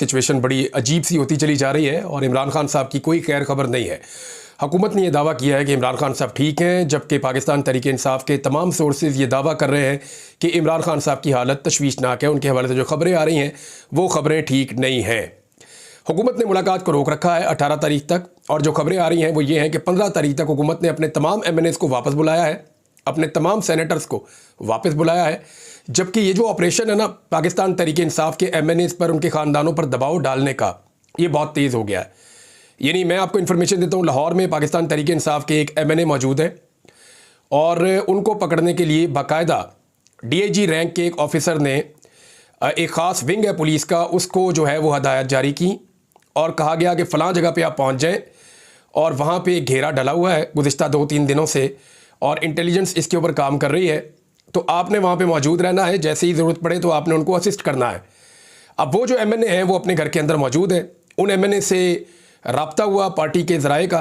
Situation बड़ी अजीब सी होती चली जा रही है और इमरान खान साहब की कोई खैर खबर नहीं है। हुकूमत ने यह दावा किया है कि इमरान खान साहब ठीक हैं, जबकि पाकिस्तान तहरीक इंसाफ के तमाम सोर्सेज ये दावा कर रहे हैं कि इमरान खान साहब की हालत तशवीशनाक है। उनके हवाले से जो खबरें आ रही हैं वो खबरें ठीक नहीं हैं। हुकूमत ने मुलाकात को रोक रखा है 18 तारीख तक, और जो खबरें आ रही हैं वो ये हैं कि 15 तारीख तक हुकूमत ने अपने तमाम MNAs को वापस बुलाया है, अपने तमाम सेनेटर्स को वापस बुलाया है। जबकि ये जो ऑपरेशन है ना पाकिस्तान तहरीक इंसाफ के MNAs पर, उनके ख़ानदानों पर दबाव डालने का, ये बहुत तेज़ हो गया है। यानी मैं आपको इन्फॉर्मेशन देता हूँ, लाहौर में पाकिस्तान तहरीक इंसाफ के एक MNA मौजूद है और उनको पकड़ने के लिए बाकायदा DIG रैंक के एक ऑफिसर ने एक ख़ास विंग है पुलिस का, उसको जो है वो हदायत जारी की और कहा गया कि फ़लाँ जगह पे आप पहुँच जाएँ, और वहाँ पे एक घेरा डला हुआ है गुज़िश्ता 2-3 दिनों से और इंटेलिजेंस इसके ऊपर काम कर रही है, तो आपने वहाँ पे मौजूद रहना है। जैसे ही ज़रूरत पड़े तो आपने उनको असिस्ट करना है। अब वो जो MNA हैं वो अपने घर के अंदर मौजूद है। उन MNA से रब्ता हुआ पार्टी के ज़राए का,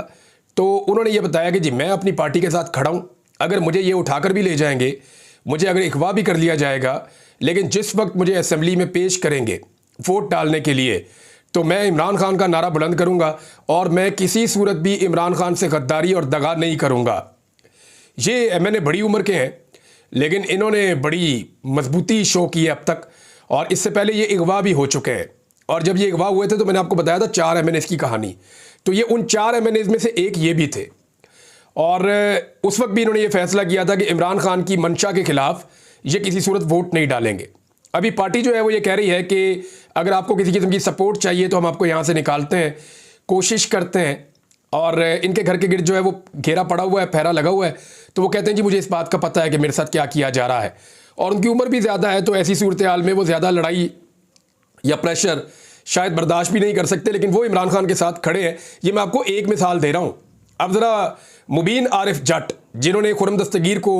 तो उन्होंने ये बताया कि जी मैं अपनी पार्टी के साथ खड़ा हूँ, अगर मुझे ये उठाकर भी ले जाएंगे, मुझे अगर अगवा भी कर लिया जाएगा, लेकिन जिस वक्त मुझे असेंबली में पेश करेंगे वोट डालने के लिए, तो मैं इमरान खान का नारा बुलंद करूँगा और मैं किसी सूरत भी इमरान खान से गद्दारी और दगा नहीं करूँगा। ये MNA बड़ी उम्र के हैं, लेकिन इन्होंने बड़ी मजबूती शो की है अब तक, और इससे पहले ये अगवा भी हो चुके हैं। और जब ये अगवा हुए थे तो मैंने आपको बताया था 4 MNAs की कहानी, तो ये उन 4 MNAs में से एक ये भी थे। और उस वक्त भी इन्होंने ये फैसला किया था कि इमरान खान की मंशा के ख़िलाफ़ ये किसी सूरत वोट नहीं डालेंगे। अभी पार्टी जो है वो ये कह रही है कि अगर आपको किसी किस्म की सपोर्ट चाहिए तो हम आपको यहाँ से निकालते हैं, कोशिश करते हैं। और इनके घर के गिर्द जो है वो घेरा पड़ा हुआ है, पहरा लगा हुआ है, तो वो कहते हैं जी मुझे इस बात का पता है कि मेरे साथ क्या किया जा रहा है। और उनकी उम्र भी ज़्यादा है, तो ऐसी सूरत हाल में वो ज़्यादा लड़ाई या प्रेशर शायद बर्दाश्त भी नहीं कर सकते, लेकिन वो इमरान खान के साथ खड़े हैं। ये मैं आपको एक मिसाल दे रहा हूँ। अब ज़रा मुबीन आरिफ जट, जिन्होंने खुरम दस्तगीर को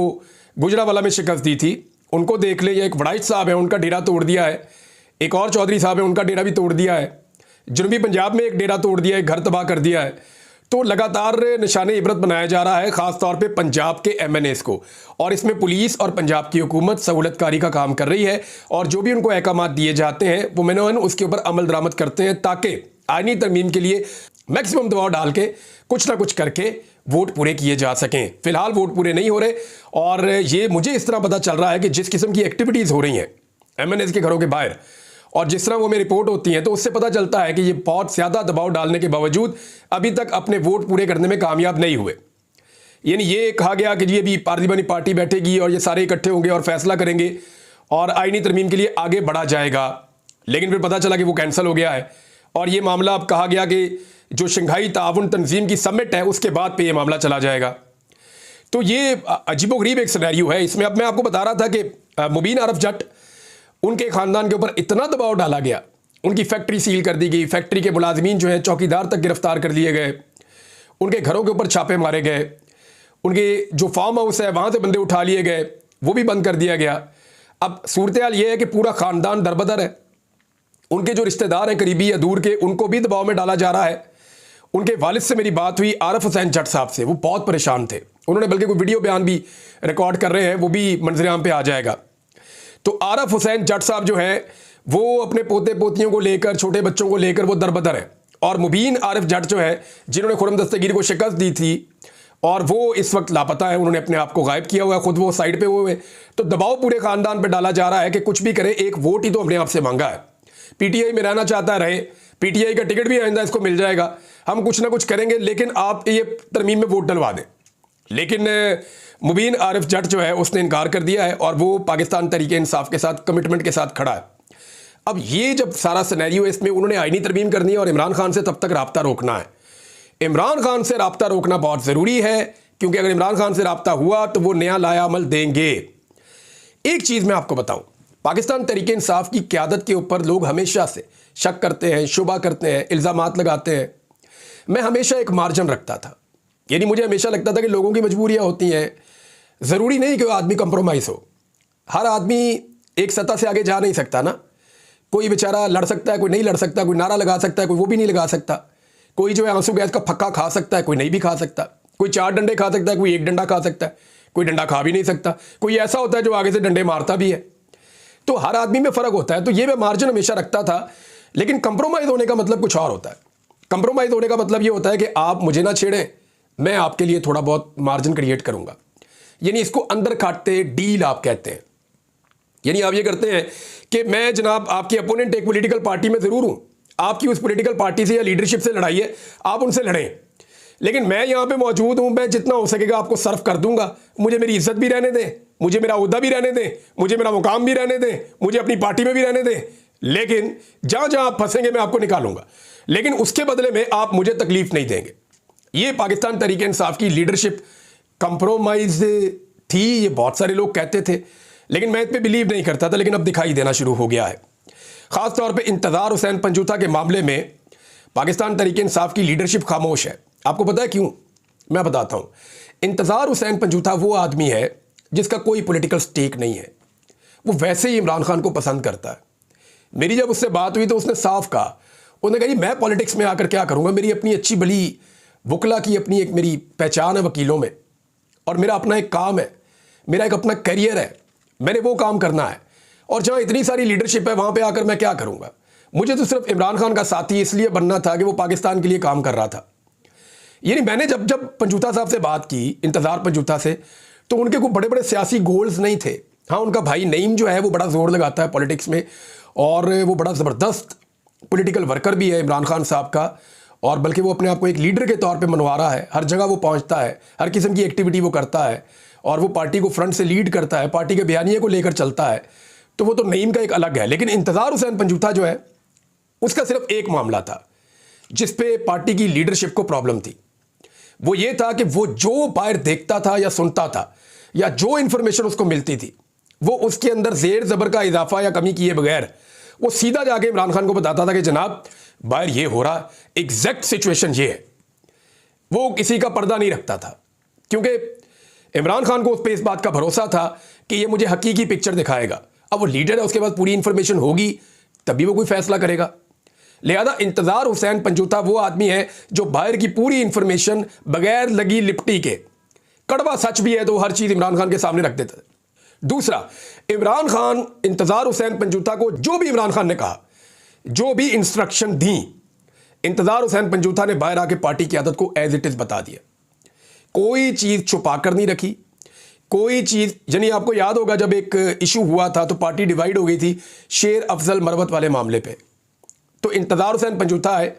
गुजरावाला में शिकस्त दी थी, उनको देख ले। या एक वड़ाइच साहब है, उनका डेरा तोड़ दिया है। एक और चौधरी साहब है, उनका डेरा भी तोड़ दिया है। जनूबी पंजाब में एक डेरा तोड़ दिया है, घर तबाह कर दिया है। तो लगातार निशाने इबरत बनाया जा रहा है, ख़ास तौर पे पंजाब के MNAs को, और इसमें पुलिस और पंजाब की हुकूमत सहूलतकारी का काम कर रही है। और जो भी उनको अहकामात दिए जाते हैं वो मैंने उसके ऊपर अमल दरामद करते हैं, ताकि आईनी तरमीम के लिए मैक्सिमम दबाव डाल के कुछ ना कुछ करके वोट पूरे किए जा सकें। फ़िलहाल वोट पूरे नहीं हो रहे, और ये मुझे इस तरह पता चल रहा है कि जिस किस्म की एक्टिविटीज़ हो रही हैं MNAs के घरों के बाहर, और जिस तरह वो में रिपोर्ट होती हैं, तो उससे पता चलता है कि ये बहुत ज़्यादा दबाव डालने के बावजूद अभी तक अपने वोट पूरे करने में कामयाब नहीं हुए। यानी ये कहा गया कि ये अभी पार्लिमानी पार्टी बैठेगी और ये सारे इकट्ठे होंगे और फैसला करेंगे और आईनी तरमीम के लिए आगे बढ़ा जाएगा, लेकिन फिर पता चला कि वो कैंसिल हो गया है। और ये मामला अब कहा गया कि जो शंघाई ताउन तंजीम की समिट है उसके बाद पे ये मामला चला जाएगा। तो ये अजीबोगरीब एक सिनेरियो है। इसमें अब मैं आपको बता रहा था कि मुबीन आरिफ जट, उनके ख़ानदान के ऊपर इतना दबाव डाला गया, उनकी फैक्ट्री सील कर दी गई, फैक्ट्री के मुलाजमीन जो हैं चौकीदार तक गिरफ्तार कर लिए गए, उनके घरों के ऊपर छापे मारे गए, उनके जो फार्म हाउस है वहाँ से बंदे उठा लिए गए, वो भी बंद कर दिया गया। अब सूरत हाल ये है कि पूरा ख़ानदान दरबदर है। उनके जो रिश्तेदार हैं करीबी या दूर के, उनको भी दबाव में डाला जा रहा है। उनके वालिद से मेरी बात हुई, आरिफ हुसैन जट साहब से, वो बहुत परेशान थे। उन्होंने बल्कि कोई वीडियो बयान भी रिकॉर्ड कर रहे हैं, वो भी मंजर-ए-आम पे आ जाएगा। तो आरिफ हुसैन जट साहब जो हैं वो अपने पोते पोतियों को लेकर, छोटे बच्चों को लेकर वो दरबदर है। और मुबीन आरिफ जट जो है, जिन्होंने खुरम दस्तगीर को शिकस्त दी थी, और वो इस वक्त लापता है, उन्होंने अपने आप को गायब किया हुआ है, खुद वो साइड पे हुए। तो दबाव पूरे ख़ानदान पर डाला जा रहा है कि कुछ भी करे, एक वोट ही तो अपने आप से मांगा है। PTI में रहना चाहता है रहे, PTI का टिकट भी आइंदा इसको मिल जाएगा, हम कुछ ना कुछ करेंगे, लेकिन आप ये तरमीम में वोट डलवा दें। लेकिन मुबीन आरिफ जट जो है उसने इनकार कर दिया है, और वो पाकिस्तान तहरीक इंसाफ के साथ कमिटमेंट के साथ खड़ा है। अब ये जब सारा सिनेरियो है, इसमें उन्होंने आईनी तरमीम करनी है और इमरान खान से तब तक रब्ता रोकना है। इमरान खान से रब्ता रोकना बहुत ज़रूरी है, क्योंकि अगर इमरान खान से रब्ता हुआ तो वो नया लाया अमल देंगे। एक चीज़ मैं आपको बताऊं, पाकिस्तान तहरीक इंसाफ की क़यादत के ऊपर लोग हमेशा से शक करते हैं, शुबा करते हैं, इल्ज़ामात लगाते हैं। मैं हमेशा एक मार्जिन रखता था, यानी मुझे हमेशा लगता था कि लोगों की मजबूरियाँ होती हैं, ज़रूरी नहीं कि वो आदमी कंप्रोमाइज़ हो। हर आदमी एक सतह से आगे जा नहीं सकता ना। कोई बेचारा लड़ सकता है, कोई नहीं लड़ सकता, कोई नारा लगा सकता है, कोई वो भी नहीं लगा सकता, कोई जो है आंसू गैस का फक्का खा सकता है, कोई नहीं भी खा सकता, कोई 4 डंडे खा सकता है, कोई 1 डंडा खा सकता है, कोई डंडा खा भी नहीं सकता, कोई ऐसा होता है जो आगे से डंडे मारता भी है। तो हर आदमी में फ़र्क होता है। तो ये मैं मार्जिन हमेशा रखता था लेकिन कंप्रोमाइज़ होने का मतलब कुछ और होता है। कंप्रोमाइज़ होने का मतलब ये होता है कि आप मुझे ना छेड़ें, मैं आपके लिए थोड़ा बहुत मार्जिन क्रिएट करूंगा। यानी इसको अंदर काटते डील आप कहते हैं। यानी आप ये करते हैं कि मैं जनाब आपके अपोनेंट एक पॉलिटिकल पार्टी में ज़रूर हूं, आपकी उस पॉलिटिकल पार्टी से या लीडरशिप से लड़ाई है, आप उनसे लड़ें, लेकिन मैं यहां पे मौजूद हूं, मैं जितना हो सकेगा आपको सर्व कर दूंगा। मुझे मेरी इज्जत भी रहने दें, मुझे मेरा ओहदा भी रहने दें, मुझे मेरा मुकाम भी रहने दें, मुझे अपनी पार्टी में भी रहने दें, लेकिन जहां जहां आप फंसेंगे मैं आपको निकालूंगा, लेकिन उसके बदले में आप मुझे तकलीफ नहीं देंगे। ये पाकिस्तान तहरीक इंसाफ की लीडरशिप कंप्रोमाइज थी, ये बहुत सारे लोग कहते थे, लेकिन मैं इस पर बिलीव नहीं करता था, लेकिन अब दिखाई देना शुरू हो गया है। खास तौर पे इंतज़ार हुसैन पंजूथा के मामले में पाकिस्तान तहरीक इंसाफ की लीडरशिप खामोश है। आपको पता है क्यों? मैं बताता हूँ। इंतज़ार हुसैन पंजूथा वो आदमी है जिसका कोई पॉलिटिकल स्टेक नहीं है, वो वैसे ही इमरान खान को पसंद करता है। मेरी जब उससे बात हुई तो उसने साफ कहा, उसने कहा जी मैं पॉलिटिक्स में आकर क्या करूँगा, मेरी अपनी अच्छी भली वकला की अपनी एक मेरी पहचान है वकीलों में, और मेरा अपना एक काम है, मेरा एक अपना करियर है, मैंने वो काम करना है, और जहाँ इतनी सारी लीडरशिप है वहाँ पे आकर मैं क्या करूँगा। मुझे तो सिर्फ इमरान खान का साथी इसलिए बनना था कि वो पाकिस्तान के लिए काम कर रहा था। यानी मैंने जब पंजूथा साहब से बात की, इंतज़ार पंजूथा से, तो उनके कोई बड़े बड़े सियासी गोल्स नहीं थे। हाँ, उनका भाई नईम जो है वो बड़ा जोर लगाता है पॉलिटिक्स में, और वो बड़ा ज़बरदस्त पॉलिटिकल वर्कर भी है इमरान खान साहब का, और बल्कि वो अपने आप को एक लीडर के तौर पे मनवा रहा है। हर जगह वो पहुंचता है, हर किस्म की एक्टिविटी वो करता है, और वो पार्टी को फ्रंट से लीड करता है, पार्टी के बयानिए को लेकर चलता है। तो वो तो नईम का एक अलग है। लेकिन इंतज़ार हुसैन पंजूथा जो है उसका सिर्फ एक मामला था जिस पे पार्टी की लीडरशिप को प्रॉब्लम थी। वो ये था कि वो जो बाहर देखता था या सुनता था या जो इंफॉर्मेशन उसको मिलती थी, वो उसके अंदर जेर ज़बर का इजाफा या कमी किए बगैर वो सीधा जाके इमरान खान को बताता था कि जनाब बाहर ये हो रहा, एग्जैक्ट सिचुएशन ये है। वो किसी का पर्दा नहीं रखता था, क्योंकि इमरान खान को उस पर इस बात का भरोसा था कि ये मुझे हकीकी पिक्चर दिखाएगा। अब वो लीडर है, उसके पास पूरी इंफॉर्मेशन होगी तभी वो कोई फैसला करेगा। लिहाजा इंतज़ार हुसैन पंजूथा वो आदमी है जो बाहर की पूरी इंफॉर्मेशन बगैर लगी लिपटी के, कड़वा सच भी है तो हर चीज़ इमरान खान के सामने रख देता है। दूसरा, इमरान खान इंतज़ार हुसैन पंजूथा को जो भी इमरान खान ने कहा, जो भी इंस्ट्रक्शन दी, इंतज़ार हुसैन पंजूथा ने बाहर आके पार्टी की आदत को एज इट इज़ बता दिया। कोई चीज़ छुपा कर नहीं रखी, कोई चीज़, यानी आपको याद होगा जब एक इशू हुआ था तो पार्टी डिवाइड हो गई थी शेर अफजल मरवत वाले मामले पे, तो इंतज़ार हुसैन पंजूथा है,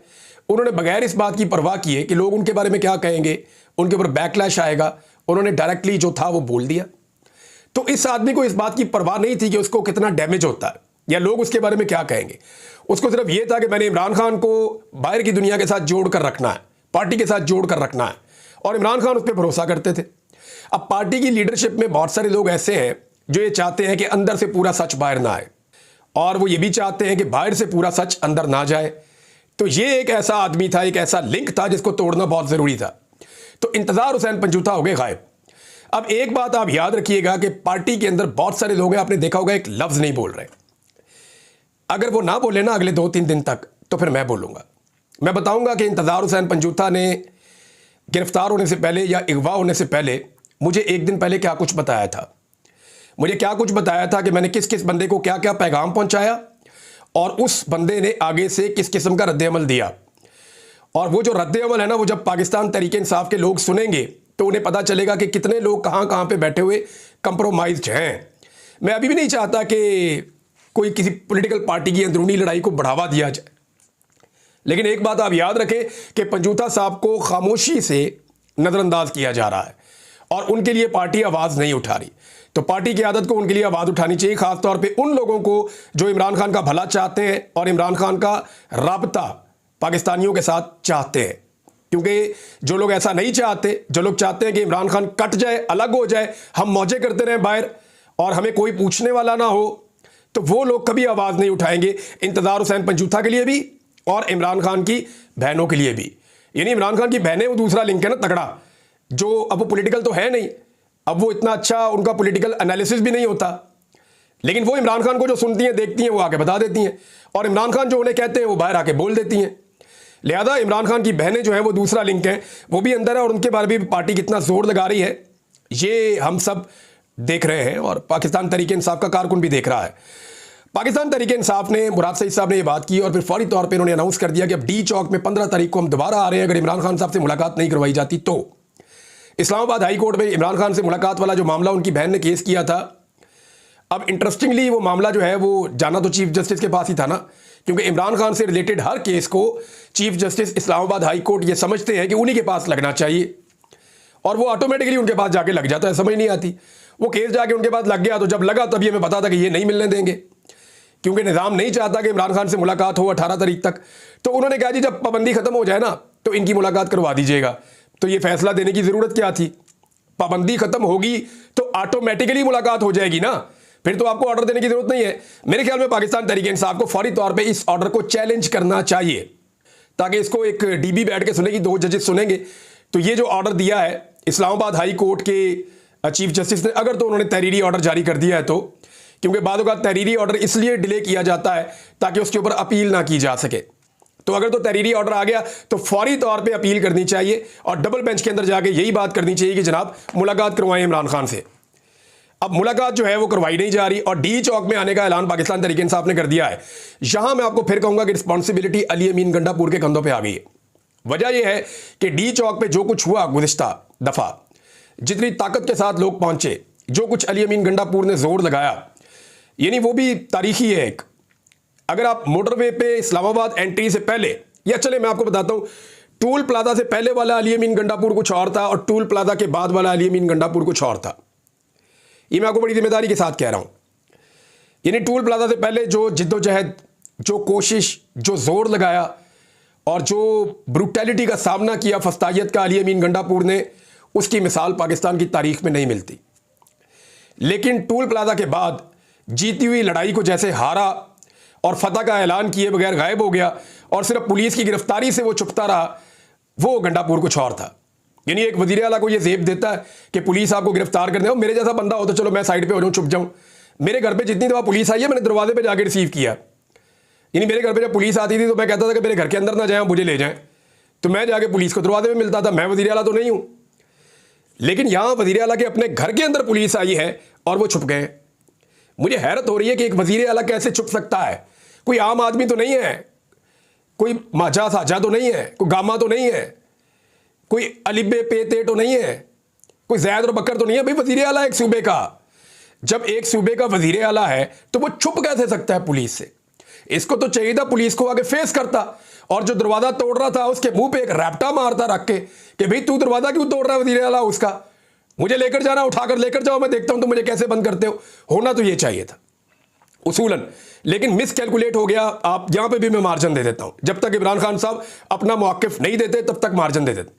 उन्होंने बगैर इस बात की परवाह किए कि लोग उनके बारे में क्या कहेंगे, उनके ऊपर बैकलैश आएगा, उन्होंने डायरेक्टली जो था वो बोल दिया। तो इस आदमी को इस बात की परवाह नहीं थी कि उसको कितना डैमेज होता है या लोग उसके बारे में क्या कहेंगे। उसको सिर्फ ये था कि मैंने इमरान खान को बाहर की दुनिया के साथ जोड़ कर रखना है, पार्टी के साथ जोड़ कर रखना है, और इमरान खान उस पर भरोसा करते थे। अब पार्टी की लीडरशिप में बहुत सारे लोग ऐसे हैं जो ये चाहते हैं कि अंदर से पूरा सच बाहर ना आए, और वो ये भी चाहते हैं कि बाहर से पूरा सच अंदर ना जाए। तो ये एक ऐसा आदमी था, एक ऐसा लिंक था जिसको तोड़ना बहुत ज़रूरी था। तो इंतज़ार हुसैन पंजूथा हो गए गायब। अब एक बात आप याद रखिएगा कि पार्टी के अंदर बहुत सारे लोग हैं, आपने देखा होगा एक लफ्ज़ नहीं बोल रहे। अगर वो ना बोले ना अगले 2-3 दिन तक, तो फिर मैं बोलूँगा। मैं बताऊँगा कि इंतज़ार हुसैन पंजूथा ने गिरफ्तार होने से पहले या अगवा होने से पहले मुझे एक दिन पहले क्या कुछ बताया था। मुझे क्या कुछ बताया था कि मैंने किस किस बंदे को क्या क्या पैगाम पहुंचाया, और उस बंदे ने आगे से किस किस्म का रद्द-ए-अमल दिया। और वो जो रद्द-ए-अमल है ना, वो जब पाकिस्तान तहरीक इंसाफ के लोग सुनेंगे तो उन्हें पता चलेगा कि कितने लोग कहाँ कहाँ पे बैठे हुए कंप्रोमाइज्ड हैं। मैं अभी भी नहीं चाहता कि कोई किसी पॉलिटिकल पार्टी की अंदरूनी लड़ाई को बढ़ावा दिया जाए, लेकिन एक बात आप याद रखें कि पंजूथा साहब को खामोशी से नज़रअंदाज किया जा रहा है और उनके लिए पार्टी आवाज़ नहीं उठा रही। तो पार्टी की आदत को उनके लिए आवाज़ उठानी चाहिए, खासतौर पे उन लोगों को जो इमरान खान का भला चाहते हैं और इमरान खान का राबता पाकिस्तानियों के साथ चाहते हैं। क्योंकि जो लोग ऐसा नहीं चाहते, जो लोग चाहते हैं कि इमरान खान कट जाए, अलग हो जाए, हम मौजे करते रहें बाहर और हमें कोई पूछने वाला ना हो, तो वो लोग कभी आवाज़ नहीं उठाएंगे। इंतज़ार हुसैन पंजूथा के लिए भी और इमरान खान की बहनों के लिए भी। यानी इमरान खान की बहनें वो दूसरा लिंक है ना तगड़ा, जो अब वो पॉलिटिकल तो है नहीं, अब वो इतना अच्छा उनका पॉलिटिकल एनालिसिस भी नहीं होता, लेकिन वो इमरान खान को जो सुनती हैं, देखती हैं, वो आके बता देती हैं, और इमरान खान जो उन्हें कहते हैं वो बाहर आके बोल देती हैं। लिहाजा इमरान खान की बहनें जो हैं वो दूसरा लिंक हैं, वो भी अंदर है, और उनके बारे में भी पार्टी कितना जोर लगा रही है ये हम सब देख रहे हैं, और पाकिस्तान तहरीक इंसाफ का कारकुन भी देख रहा है। पाकिस्तान तहरीक इंसाफ ने मुराद सईद साहब ने ये बात की और फिर फौरी तौर पे इन्होंने अनाउंस कर दिया कि अब डी चौक में 15 तारीख को हम दोबारा आ रहे हैं। अगर इमरान खान साहब से मुलाकात नहीं करवाई जाती तो इस्लामाबाद हाई कोर्ट में इमरान खान से मुलाकात वाला जो मामला उनकी बहन ने केस किया था, अब इंटरेस्टिंगली वो मामला जो है वो जाना तो चीफ जस्टिस के पास ही था ना, क्योंकि इमरान खान से रिलेटेड हर केस को chief justice Islamabad high court ये समझते हैं कि उन्हीं के पास लगना चाहिए और वो ऑटोमेटिकली उनके पास जाके लग जाता है। समझ नहीं आती, वो केस जाके उनके पास लग गया तो जब लगा तब ये हमें पता था कि ये नहीं मिलने देंगे, क्योंकि निज़ाम नहीं चाहता कि इमरान खान से मुलाकात हो 18 तारीख तक। तो उन्होंने कहा जी जब पाबंदी खत्म हो जाए ना तो इनकी मुलाकात करवा दीजिएगा। तो ये फैसला देने की ज़रूरत क्या थी? पाबंदी खत्म होगी तो ऑटोमेटिकली मुलाकात हो जाएगी ना, फिर तो आपको ऑर्डर देने की जरूरत नहीं है। मेरे ख्याल में पाकिस्तान तहरीक इंसाफ को फौरी तौर पे इस ऑर्डर को चैलेंज करना चाहिए, ताकि इसको एक डीबी बैठ के सुनेगी, 2 जजेस सुनेंगे। तो ये जो ऑर्डर दिया है इस्लामाबाद हाई कोर्ट के चीफ जस्टिस ने, अगर तो उन्होंने तहरीरी ऑर्डर जारी कर दिया है तो, क्योंकि बाद का तहरीरी ऑर्डर इसलिए डिले किया जाता है ताकि उसके ऊपर अपील ना की जा सके। तो अगर तो तहरीरी ऑर्डर आ गया तो फौरी तौर पे अपील करनी चाहिए और डबल बेंच के अंदर जाके यही बात करनी चाहिए कि जनाब मुलाकात करवाएं इमरान खान से। अब मुलाकात जो है वो करवाई नहीं जा रही और डी चौक में आने का ऐलान पाकिस्तान तहरीक इंसाफ ने कर दिया है। यहां मैं आपको फिर कहूंगा कि रिस्पॉन्सिबिलिटी अली अमीन गंडापुर के कंधों पर आ गई है। वजह यह है कि डी चौक पे जो कुछ हुआ गुज़िश्ता दफा, जितनी ताकत के साथ लोग पहुंचे, जो कुछ अली अमीन गंडापुर ने जोर लगाया, यानी वो भी तारीखी है एक। अगर आप मोटरवे पे इस्लामाबाद एंट्री से पहले, या चले मैं आपको बताता हूं, टूल प्लाजा से पहले वाला अली अमीन गंडापुर कुछ और था और टूल प्लाजा के बाद वाला अली अमीन गंडापुर कुछ और था। ये मैं आपको बड़ी जिम्मेदारी के साथ कह रहा हूं। यानी टूल प्लाजा से पहले जो जिद्दोजहद, जो कोशिश, जो जोर लगाया और जो ब्रूटैलिटी का सामना किया फस्तायत का अली अमीन गंडापुर ने, उसकी मिसाल पाकिस्तान की तारीख में नहीं मिलती। लेकिन टूल प्लाजा के बाद जीती हुई लड़ाई को जैसे हारा और फतह का ऐलान किए बगैर गायब हो गया और सिर्फ पुलिस की गिरफ्तारी से वो छुपता रहा, वो गंडापुर कुछ और था। यानी एक वजीर आला को ये जेब देता है कि पुलिस आपको गिरफ्तार करने हो, मेरे जैसा बंदा हो तो चलो मैं साइड पे हो जाऊं, छुप जाऊं। मेरे घर पे जितनी दफा पुलिस आई है मैंने दरवाजे पे जाके रिसीव किया। यानी मेरे घर पे जब पुलिस आती थी तो मैं कहता था कि मेरे घर के अंदर ना जाए, मुझे ले जाएं, तो मैं जाके पुलिस को दरवाजे पे मिलता था। मैं वजीर आला तो नहीं हूं, लेकिन यहां वजीर आला के अपने घर के अंदर पुलिस आई है और वो छुप गए। मुझे हैरत हो रही है कि एक वजीर आला कैसे छुप सकता है? कोई आम आदमी तो नहीं है, कोई माजा साजा तो नहीं है, कोई गामा तो नहीं है, कोई अलिबे पेते तो नहीं है, कोई जैद और बकर तो नहीं है। भाई वजीर आला एक सूबे का, जब एक सूबे का वजीर आला है तो वो छुप कैसे सकता है पुलिस से? इसको तो चाहिए था पुलिस को आगे फेस करता और जो दरवाजा तोड़ रहा था उसके मुंह पे एक रैप्टा मारता रख के कि भाई तू दरवाजा क्यों तोड़ रहा है वजीर आला उसका, मुझे लेकर जाना, उठाकर लेकर जाओ, मैं देखता हूं तुम मुझे कैसे बंद करते हो। होना तो ये चाहिए था उसूलन, लेकिन मिस कैलकुलेट हो गया। आप यहां पे भी मैं मार्जिन दे देता हूं, जब तक इमरान खान साहब अपना मौक़िफ़ नहीं देते तब तक मार्जिन दे देते।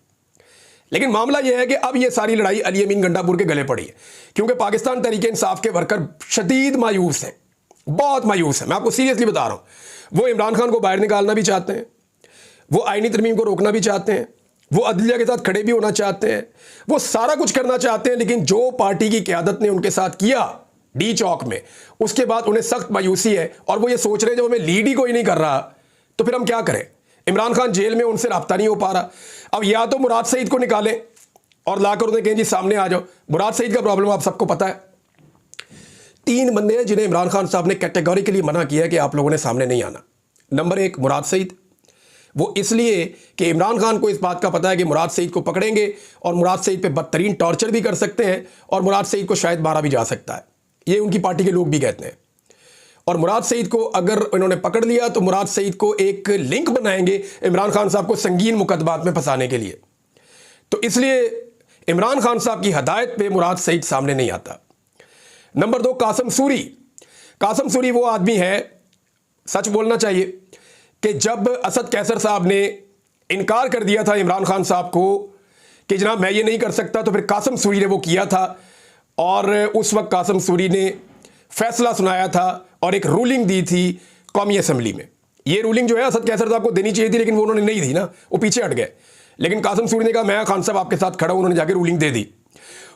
लेकिन मामला यह है कि अब ये सारी लड़ाई अली अमीन गंडापुर के गले पड़ी है, क्योंकि पाकिस्तान तहरीक इंसाफ के वर्कर शदीद मायूस हैं, बहुत मायूस है। मैं आपको सीरियसली बता रहा हूं। वो इमरान खान को बाहर निकालना भी चाहते हैं, वो आईनी तरमीम को रोकना भी चाहते हैं, वो अदलिया के साथ खड़े भी होना चाहते हैं, वो सारा कुछ करना चाहते हैं। लेकिन जो पार्टी की क़यादत ने उनके साथ किया डी चौक में, उसके बाद उन्हें सख्त मायूसी है और वो ये सोच रहे हैं जब हमें लीड ही कोई नहीं कर रहा तो फिर हम क्या करें? इमरान खान जेल में, उनसे रब्ता नहीं हो पा रहा। अब या तो मुराद सईद को निकालें और लाकर उन्हें कहें जी सामने आ जाओ। मुराद सईद का प्रॉब्लम आप सबको पता है। 3 बंदे हैं जिन्हें इमरान खान साहब ने कैटेगोरिकली मना किया है कि आप लोगों ने सामने नहीं आना। नंबर 1 मुराद सईद, वो इसलिए कि इमरान खान को इस बात का पता है कि मुराद सईद को पकड़ेंगे और मुराद सईद पे बदतरीन टॉर्चर भी कर सकते हैं और मुराद सईद को शायद मारा भी जा सकता है। ये उनकी पार्टी के लोग भी कहते हैं। और मुराद सईद को अगर इन्होंने पकड़ लिया तो मुराद सईद को एक लिंक बनाएंगे इमरान खान साहब को संगीन मुकदमात में फंसाने के लिए। तो इसलिए इमरान खान साहब की हदायत पे मुराद सईद सामने नहीं आता। नंबर 2 कासिम सूरी। कासिम सूरी वो आदमी है, सच बोलना चाहिए, कि जब असद कैसर साहब ने इनकार कर दिया था इमरान खान साहब को कि जनाब मैं ये नहीं कर सकता, तो फिर कासिम सूरी ने वो किया था और उस वक्त कासिम सूरी ने फैसला सुनाया था और एक रूलिंग दी थी कौमी असम्बली में। ये रूलिंग जो है असद कैसर साहब को देनी चाहिए थी, लेकिन वो उन्होंने नहीं दी ना, वो पीछे हट गए। लेकिन कासिम सूरी ने कहा मैं खान साहब आपके साथ खड़ा हूं, उन्होंने जाके रूलिंग दे दी।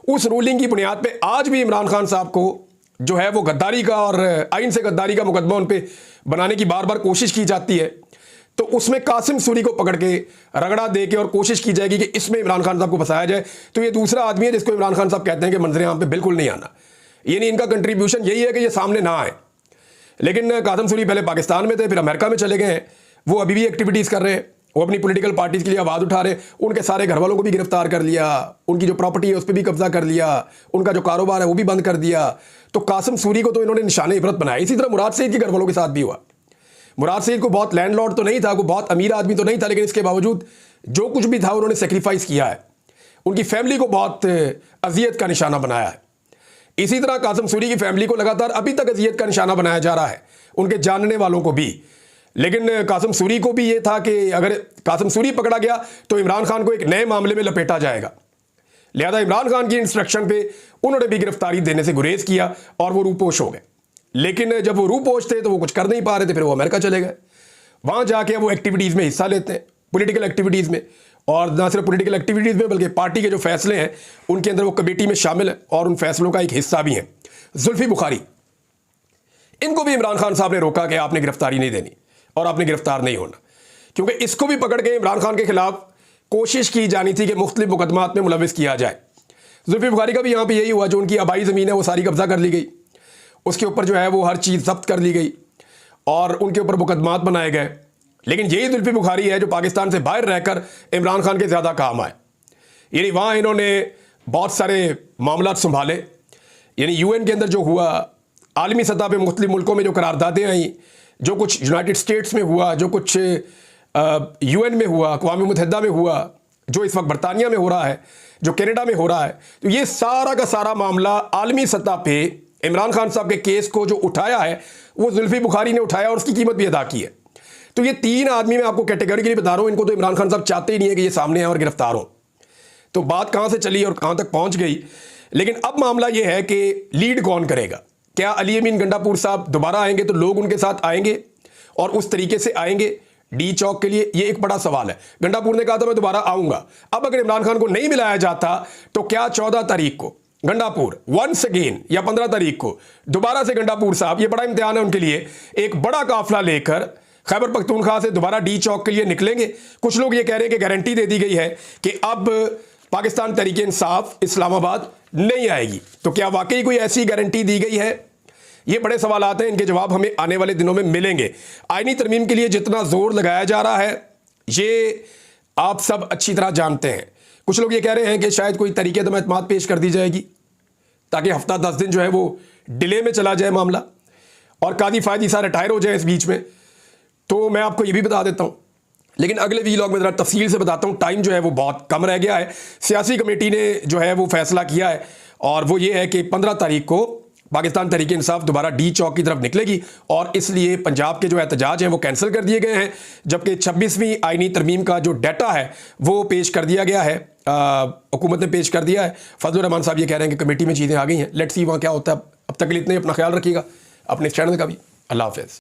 उस रूलिंग की बुनियाद पे आज भी इमरान खान साहब को जो है वो गद्दारी का और आइन से गद्दारी का मुकदमा उन पर बनाने की बार बार कोशिश की जाती है। तो उसमें कासिम सूरी को पकड़ के रगड़ा दे के और कोशिश की जाएगी कि इसमें इमरान खान साहब को फंसाया जाए। तो ये दूसरा आदमी है जिसको इमरान खान साहब कहते हैं कि मंजर आम पे बिल्कुल नहीं आना, यानी इनका कंट्रीब्यूशन यही है कि ये सामने ना आए। लेकिन कासिम सूरी पहले पाकिस्तान में थे, फिर अमेरिका में चले गए हैं। वो अभी भी एक्टिविटीज़ कर रहे हैं, वो अपनी पॉलिटिकल पार्टीज के लिए आवाज़ उठा रहे हैं। उनके सारे घर वालों को भी गिरफ्तार कर लिया, उनकी जो प्रॉपर्टी है उस पर भी कब्जा कर लिया, उनका जो कारोबार है वो भी बंद कर दिया। तो कासिम सूरी को तो इन्होंने निशाने इबरत बनाया। इसी तरह मुराद सईद के घर वालों के साथ भी हुआ। मुराद सईद को बहुत लैंडलॉर्ड तो नहीं था, कोई बहुत अमीर आदमी तो नहीं था, लेकिन इसके बावजूद जो कुछ भी था उन्होंने सेक्रीफाइस किया है, उनकी फैमिली को बहुत अजियत का निशाना बनाया है। इसी तरह कासिम सूरी की फैमिली को लगातार अभी तक अजियत का निशाना बनाया जा रहा है, उनके जानने वालों को भी। लेकिन कासिम सूरी को भी ये था कि अगर कासिम सूरी पकड़ा गया तो इमरान खान को एक नए मामले में लपेटा जाएगा। लिहाजा इमरान खान की इंस्ट्रक्शन पे उन्होंने भी गिरफ्तारी देने से गुरेज किया और वो रूपोश हो गए। लेकिन जब वो रूपोश थे तो वो कुछ कर नहीं पा रहे थे, फिर वो अमेरिका चले गए। वहाँ जाके वो एक्टिविटीज़ में हिस्सा लेते हैं, पॉलिटिकल एक्टिविटीज़ में, और ना सिर्फ पॉलिटिकल एक्टिविटीज़ में बल्कि पार्टी के जो फैसले हैं उनके अंदर वो कमेटी में शामिल है और उन फैसलों का एक हिस्सा भी हैं। जुल्फी बुखारी, इनको भी इमरान खान साहब ने रोका कि आपने गिरफ्तारी नहीं देनी और आपने गिरफ्तार नहीं होना, क्योंकि इसको भी पकड़ के इमरान खान के खिलाफ कोशिश की जानी थी कि मुख्तलिफ मुकदमात में मुलविस किया जाए। जुल्फी बुखारी का भी यहाँ पे यही हुआ, जो उनकी आबाई ज़मीन है वो सारी कब्जा कर ली गई, उसके ऊपर जो है वो हर चीज़ जब्त कर ली गई और उनके ऊपर मुकदमात बनाए गए। लेकिन यही जुल्फी बुखारी है जो पाकिस्तान से बाहर रहकर इमरान खान के ज़्यादा काम आए। यानी वहाँ इन्होंने बहुत सारे मामला संभाले, यानी यूएन के अंदर जो हुआ, आलमी सतह पे मुख्तलिफ मुल्कों में जो करारदादें आई, जो कुछ यूनाइटेड स्टेट्स में हुआ, जो कुछ यूएन में हुआ, अक़वाम मुत्तहिदा में हुआ, जो इस वक्त बरतानिया में हो रहा है, जो कनाडा में हो रहा है, तो ये सारा का सारा मामला आलमी सतह पे इमरान खान साहब के केस को जो उठाया है वो जुल्फी बुखारी ने उठाया और उसकी कीमत भी अदा की है। तो ये तीन आदमी मैं आपको कैटेगरिकली बता रहा हूँ, इनको तो इमरान खान साहब चाहते ही नहीं है कि ये सामने आए और गिरफ्तार हो। तो बात कहाँ से चली और कहाँ तक पहुँच गई। लेकिन अब मामला ये है कि लीड कौन करेगा। क्या अली अमीन गंडापुर साहब दोबारा आएंगे तो लोग उनके साथ आएंगे और उस तरीके से आएंगे डी चौक के लिए, ये एक बड़ा सवाल है। गंडापुर ने कहा था मैं दोबारा आऊँगा। अब अगर इमरान खान को नहीं मिलाया जाता तो क्या 14 तारीख को गंडापुर वंस अगेन या 15 तारीख को दोबारा से गंडापुर साहब, ये बड़ा इम्तिहान है उनके लिए, एक बड़ा काफिला लेकर खैबर पख्तूनख्वा से दोबारा डी चौक के लिए निकलेंगे। कुछ लोग ये कह रहे हैं कि गारंटी दे दी गई है कि अब पाकिस्तान तहरीक इंसाफ इस्लामाबाद नहीं आएगी। तो क्या वाकई कोई ऐसी गारंटी दी गई है? ये बड़े सवाल आते हैं, इनके जवाब हमें आने वाले दिनों में मिलेंगे। आईनी तरमीम के लिए जितना जोर लगाया जा रहा है ये आप सब अच्छी तरह जानते हैं। कुछ लोग ये कह रहे हैं कि शायद कोई तरीके दम पेश कर दी जाएगी ताकि हफ्ता 10 दिन जो है वो डिले में चला जाए मामला और कादी फायदी सा रिटायर हो जाए इस बीच में। तो मैं आपको ये भी बता देता हूँ, लेकिन अगले वीलॉग में ज़रा तफसील से बताता हूँ। टाइम जो है वो बहुत कम रह गया है। सियासी कमेटी ने जो है वो फैसला किया है और वो ये है कि 15 तारीख को पाकिस्तान तहरीक इंसाफ दोबारा डी चौक की तरफ निकलेगी और इसलिए पंजाब के जो एहतजाज हैं वो कैंसिल कर दिए गए हैं, जबकि 26वीं आईनी तरमीम का जो डाटा है वो पेश कर दिया गया है, हुकूमत ने पेश कर दिया है। फजलुर रहमान साहब ये कह रहे हैं कि कमेटी में चीज़ें आ गई हैं। लेट्स सी वहाँ क्या होता है। अब तक के लिए इतने, अपना ख्याल रखिएगा, अपने चैनल का भी। अल्लाह हाफ़िज़।